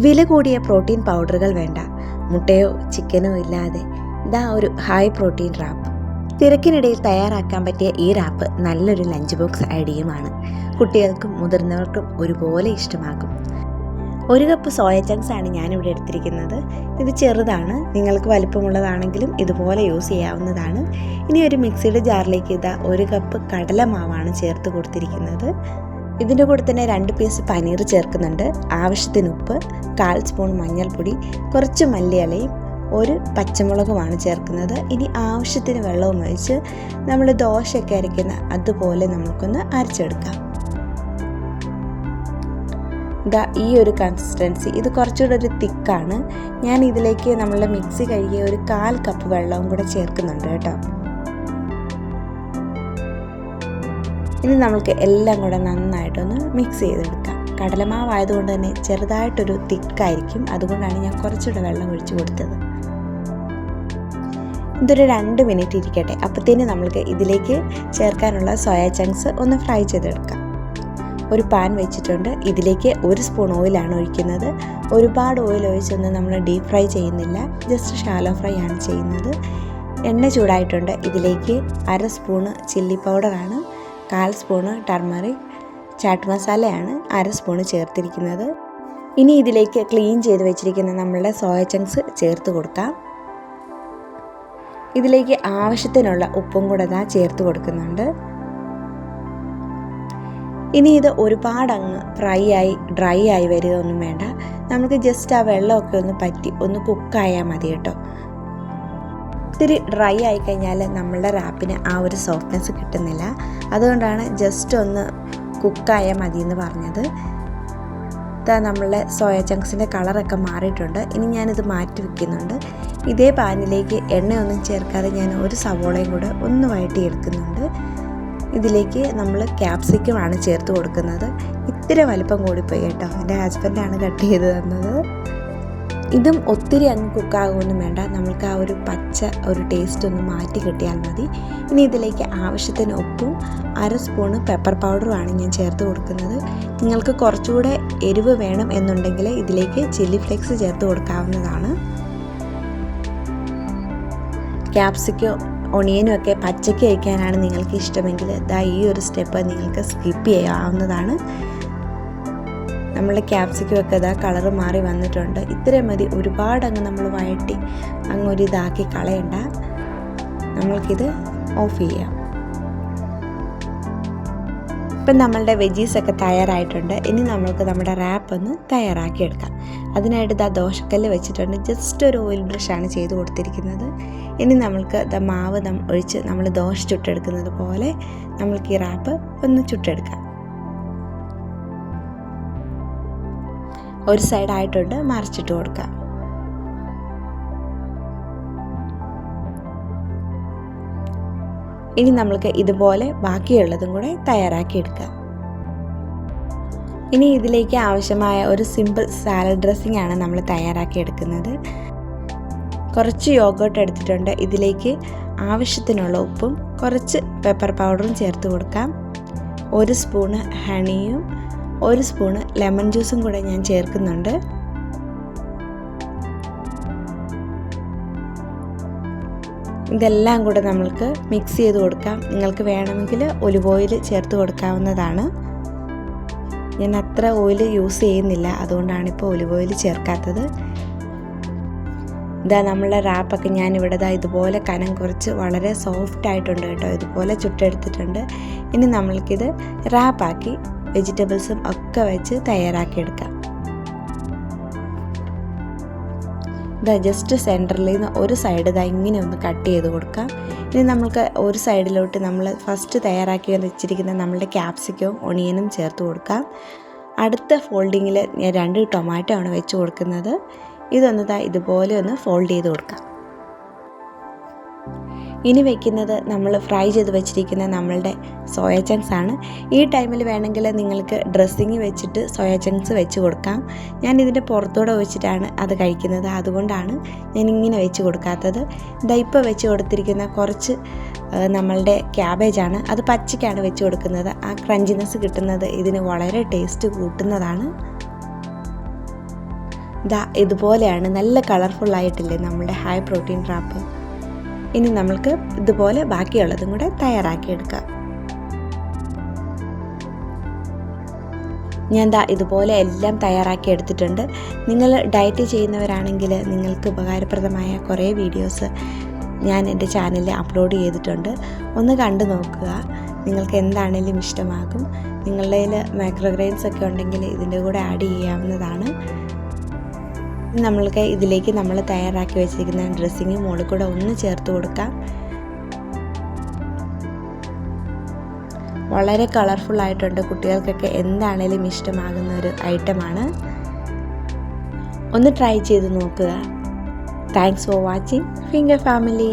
വില കൂടിയ പ്രോട്ടീൻ പൗഡറുകൾ വേണ്ട, മുട്ടയോ ചിക്കനോ ഇല്ലാതെ ഇതാ ഒരു ഹൈ പ്രോട്ടീൻ റാപ്പ്. തിരക്കിനിടയിൽ തയ്യാറാക്കാൻ പറ്റിയ ഈ റാപ്പ് നല്ലൊരു ലഞ്ച് ബോക്സ് ഐഡിയയുമാണ്. കുട്ടികൾക്കും മുതിർന്നവർക്കും ഒരുപോലെ ഇഷ്ടമാകും. 1 കപ്പ് സോയ ചങ്ക്സ് ആണ് ഞാനിവിടെ എടുത്തിരിക്കുന്നത്. ഇത് ചെറുതാണ്, നിങ്ങൾക്ക് വലിപ്പമുള്ളതാണെങ്കിലും ഇതുപോലെ യൂസ് ചെയ്യാവുന്നതാണ്. ഇനി ഒരു മിക്സിയുടെ ജാറിലേക്ക് ഇതാ 1 കപ്പ് കടലമാവാണ് ചേർത്ത് കൊടുത്തിരിക്കുന്നത്. ഇതിൻ്റെ കൂടെ തന്നെ 2 പീസ് പനീർ ചേർക്കുന്നുണ്ട്, ആവശ്യത്തിന് ഉപ്പ്, 1/4 സ്പൂൺ മഞ്ഞൾപ്പൊടി, കുറച്ച് മല്ലിയിലയും 1 പച്ചമുളകുമാണ് ചേർക്കുന്നത്. ഇനി ആവശ്യത്തിന് വെള്ളവും ഒഴിച്ച് നമ്മൾ ദോശയൊക്കെ അരയ്ക്കുന്ന അതുപോലെ നമുക്കൊന്ന് അരച്ചെടുക്കാം. ഇതാ ഈ ഒരു കൺസിസ്റ്റൻസി, ഇത് കുറച്ചുകൂടെ ഒരു തിക്കാണ്. ഞാൻ ഇതിലേക്ക് നമ്മളുടെ മിക്സി കഴുകിയ 1/4 കപ്പ് വെള്ളവും കൂടെ ചേർക്കുന്നുണ്ട് കേട്ടോ. ഇനി നമുക്ക് എല്ലാം കൂടെ നന്നായിട്ടൊന്ന് മിക്സ് ചെയ്തെടുക്കാം. കടലമാവായതുകൊണ്ട് തന്നെ ചെറുതായിട്ടൊരു തിക്കായിരിക്കും, അതുകൊണ്ടാണ് ഞാൻ കുറച്ചുകൂടെ വെള്ളം ഒഴിച്ച് കൊടുത്തത്. ഇതൊരു 2 മിനിറ്റ് ഇരിക്കട്ടെ. അപ്പോഴത്തേന് നമ്മൾക്ക് ഇതിലേക്ക് ചേർക്കാനുള്ള സോയ ചങ്ക്സ് ഒന്ന് ഫ്രൈ ചെയ്തെടുക്കാം. ഒരു പാൻ വെച്ചിട്ടുണ്ട്, ഇതിലേക്ക് 1 സ്പൂൺ ഓയിലാണ് ഒഴിക്കുന്നത്. ഒരുപാട് ഓയിൽ ഒഴിച്ചൊന്നും നമ്മൾ ഡീപ്പ് ഫ്രൈ ചെയ്യുന്നില്ല, ജസ്റ്റ് ഷാലോ ഫ്രൈ ആണ് ചെയ്യുന്നത്. എണ്ണ ചൂടായിട്ടുണ്ട്, ഇതിലേക്ക് 1/2 സ്പൂണ് ചില്ലി പൗഡറാണ്, 1/4 സ്പൂണ് ടർമറിക്, ചാട്ട് മസാലയാണ് 1/2 സ്പൂണ് ചേർത്തിരിക്കുന്നത്. ഇനി ഇതിലേക്ക് ക്ലീൻ ചെയ്ത് വെച്ചിരിക്കുന്ന നമ്മളുടെ സോയ ചങ്ക്സ് ചേർത്ത് കൊടുക്കാം. ഇതിലേക്ക് ആവശ്യത്തിനുള്ള ഉപ്പും കൂടെ ചേർത്ത് കൊടുക്കുന്നുണ്ട്. ഇനി ഇത് ഒരുപാട് അങ്ങ് ഡ്രൈ ആയി വരികയൊന്നും വേണ്ട, നമുക്ക് ജസ്റ്റ് ആ വെള്ളമൊക്കെ ഒന്ന് പറ്റി ഒന്ന് കുക്കായാൽ മതി കേട്ടോ. ഇത്തിരി ഡ്രൈ ആയി കഴിഞ്ഞാൽ നമ്മളുടെ റാപ്പിന് ആ ഒരു സോഫ്റ്റ്നെസ് കിട്ടുന്നില്ല, അതുകൊണ്ടാണ് ജസ്റ്റ് ഒന്ന് കുക്കായാൽ മതി എന്ന് പറഞ്ഞത്. ഇതാ നമ്മളുടെ സോയ ചങ്ക്സിൻ്റെ കളറൊക്കെ മാറിയിട്ടുണ്ട്. ഇനി ഞാനിത് മാറ്റി വയ്ക്കുന്നുണ്ട്. ഇതേ പാനിലേക്ക് എണ്ണയൊന്നും ചേർക്കാതെ ഞാൻ 1 സവോളയും കൂടെ ഒന്ന് വഴറ്റി എടുക്കുന്നുണ്ട്. ഇതിലേക്ക് നമ്മൾ ക്യാപ്സിക്കമാണ് ചേർത്ത് കൊടുക്കുന്നത്. ഇത്തിരി വലിപ്പം കൂടിപ്പോയി കേട്ടോ, എൻ്റെ ഹസ്ബൻഡാണ് കട്ട് ചെയ്ത് തന്നത്. ഇതും ഒത്തിരി അങ്ങ് കുക്കാകൊന്നും വേണ്ട, നമ്മൾക്ക് ആ ഒരു പച്ച ഒരു ടേസ്റ്റ് ഒന്ന് മാറ്റി കിട്ടിയാൽ മതി. ഇനി ഇതിലേക്ക് ആവശ്യത്തിന് ഉപ്പും 1/2 സ്പൂണ് പെപ്പർ പൗഡറുമാണ് ഞാൻ ചേർത്ത് കൊടുക്കുന്നത്. നിങ്ങൾക്ക് കുറച്ചുകൂടെ എരിവ് വേണം എന്നുണ്ടെങ്കിൽ ഇതിലേക്ക് ചില്ലി ഫ്ലേക്സ് ചേർത്ത് കൊടുക്കാവുന്നതാണ്. ക്യാപ്സിക്കോ ഒണിയനും ഒക്കെ പച്ചയ്ക്ക് കഴിക്കാനാണ് നിങ്ങൾക്ക് ഇഷ്ടമെങ്കിൽ ഈ ഒരു സ്റ്റെപ്പ് നിങ്ങൾക്ക് സ്കിപ്പ് ചെയ്യാവുന്നതാണ്. നമ്മളുടെ ക്യാപ്സിക്കം ഒക്കെ കളറ് മാറി വന്നിട്ടുണ്ട്. ഇത്രയും മതി, ഒരുപാട് അങ്ങ് നമ്മൾ വഴറ്റി അങ്ങൊരു ഇതാക്കി കളയണ്ട. നമ്മൾക്കിത് ഓഫ് ചെയ്യാം. ഇപ്പം നമ്മളുടെ വെജീസൊക്കെ തയ്യാറായിട്ടുണ്ട്. ഇനി നമ്മൾക്ക് നമ്മുടെ റാപ്പ് ഒന്ന് തയ്യാറാക്കിയെടുക്കാം. അതിനായിട്ട് ദോശക്കല്ല് വെച്ചിട്ടുണ്ട്, ജസ്റ്റ് ഒരു ഓയിൽ ബ്രഷാണ് ചെയ്ത് കൊടുത്തിരിക്കുന്നത്. ഇനി നമ്മൾക്ക് മാവ് ഒഴിച്ച് നമ്മൾ ദോശ ചുട്ടെടുക്കുന്നത് പോലെ നമ്മൾക്ക് ഈ റാപ്പ് ഒന്ന് ചുട്ടെടുക്കാം. ഒരു സൈഡായിട്ടുണ്ട്, മറിച്ചിട്ട് കൊടുക്കാം. ഇനി നമ്മൾക്ക് ഇതുപോലെ ബാക്കിയുള്ളതും കൂടെ തയ്യാറാക്കിയെടുക്കാം. ഇനി ഇതിലേക്ക് ആവശ്യമായ ഒരു സിമ്പിൾ സാലഡ് ഡ്രസ്സിംഗ് ആണ് നമ്മൾ തയ്യാറാക്കിയെടുക്കുന്നത്. കുറച്ച് യോഗോട്ട് എടുത്തിട്ടുണ്ട്, ഇതിലേക്ക് ആവശ്യത്തിനുള്ള ഉപ്പും കുറച്ച് പെപ്പർ പൗഡറും ചേർത്ത് കൊടുക്കാം. 1 സ്പൂണ് ഹണിയും 1 സ്പൂണ് ലെമൺ ജ്യൂസും കൂടെ ഞാൻ ചേർക്കുന്നുണ്ട്. ഇതെല്ലാം കൂടെ നമ്മൾക്ക് മിക്സ് ചെയ്ത് കൊടുക്കാം. നിങ്ങൾക്ക് വേണമെങ്കിൽ ഒലിവ് ഓയിൽ ചേർത്ത് കൊടുക്കാവുന്നതാണ്. ഞാൻ അത്ര ഓയിൽ യൂസ് ചെയ്യുന്നില്ല, അതുകൊണ്ടാണ് ഇപ്പോൾ ഒലിവ് ഓയിൽ ചേർക്കാത്തത്. നമ്മളുടെ റാപ്പൊക്കെ ഞാനിവിടെ ഇതുപോലെ കനം കുറച്ച് വളരെ സോഫ്റ്റ് ആയിട്ടുണ്ട് കേട്ടോ, ഇതുപോലെ ചുട്ടെടുത്തിട്ടുണ്ട്. ഇനി നമ്മൾക്കിത് റാപ്പാക്കി വെജിറ്റബിൾസും ഒക്കെ വെച്ച് തയ്യാറാക്കിയെടുക്കാം. ജസ്റ്റ് സെൻറ്ററിൽ നിന്ന് ഒരു സൈഡ് ഇങ്ങനെ ഒന്ന് കട്ട് ചെയ്ത് കൊടുക്കാം. ഇനി നമുക്ക് ഒരു സൈഡിലോട്ട് നമ്മൾ ഫസ്റ്റ് തയ്യാറാക്കി വെച്ചിരിക്കുന്ന നമ്മളുടെ ക്യാപ്സിക്കവും ഒണിയനും ചേർത്ത് കൊടുക്കാം. അടുത്ത ഫോൾഡിങ്ങിൽ ഞാൻ 2 ടൊമാറ്റോ ആണ് വെച്ച് കൊടുക്കുന്നത്. ഇതൊന്ന് ഇതുപോലെ ഒന്ന് ഫോൾഡ് ചെയ്ത് കൊടുക്കാം. ഇനി വെക്കുന്നത് നമ്മൾ ഫ്രൈ ചെയ്ത് വെച്ചിരിക്കുന്ന നമ്മളുടെ സോയ ചങ്ക്സ് ആണ്. ഈ ടൈമിൽ വേണമെങ്കിൽ നിങ്ങൾക്ക് ഡ്രസ്സിങ് വെച്ചിട്ട് സോയ ചങ്ക്സ് വെച്ച് കൊടുക്കാം. ഞാൻ ഇതിൻ്റെ പുറത്തൂടെ വെച്ചിട്ടാണ് അത് കഴിക്കുന്നത്, അതുകൊണ്ടാണ് ഞാൻ ഇങ്ങനെ വെച്ച് കൊടുക്കാത്തത്. ഇപ്പോൾ വെച്ച് കൊടുത്തിരിക്കുന്ന കുറച്ച് നമ്മളുടെ ക്യാബേജാണ്, അത് പച്ചയ്ക്കാണ് വെച്ച് കൊടുക്കുന്നത്. ആ ക്രഞ്ചിനെസ് കിട്ടുന്നത് ഇതിന് വളരെ ടേസ്റ്റ് കൂട്ടുന്നതാണ്. ഇതാ ഇതുപോലെയാണ്, നല്ല കളർഫുള്ളായിട്ടില്ലേ നമ്മളുടെ ഹൈ പ്രോട്ടീൻ റാപ്പ്. ഇനി നമ്മൾക്ക് ഇതുപോലെ ബാക്കിയുള്ളതും കൂടെ തയ്യാറാക്കിയെടുക്കാം. ഞാൻ ഇതുപോലെ എല്ലാം തയ്യാറാക്കി എടുത്തിട്ടുണ്ട്. നിങ്ങൾ ഡയറ്റ് ചെയ്യുന്നവരാണെങ്കിൽ നിങ്ങൾക്ക് ഉപകാരപ്രദമായ കുറേ വീഡിയോസ് ഞാൻ എൻ്റെ ചാനലിൽ അപ്ലോഡ് ചെയ്തിട്ടുണ്ട്. ഒന്ന് കണ്ടു നോക്കുക, നിങ്ങൾക്ക് എന്താണേലും ഇഷ്ടമാകും. നിങ്ങളുടെ കയ്യിൽ മൈക്രോഗ്രെയിൻസ് ഒക്കെ ഉണ്ടെങ്കിൽ ഇതിൻ്റെ കൂടെ ആഡ് ചെയ്യാവുന്നതാണ്. നമ്മൾക്ക് ഇതിലേക്ക് നമ്മൾ തയ്യാറാക്കി വെച്ചിരിക്കുന്ന ഡ്രസ്സിങ് മുകളിൽ കൂടെ ഒന്ന് ചേർത്ത് കൊടുക്കാം. വളരെ കളർഫുള്ളായിട്ടുണ്ട്, കുട്ടികൾക്കൊക്കെ എന്താണേലും ഇഷ്ടമാകുന്ന ഒരു ഐറ്റമാണ്. ഒന്ന് ട്രൈ ചെയ്ത് നോക്കുക. Thanks for watching finger family.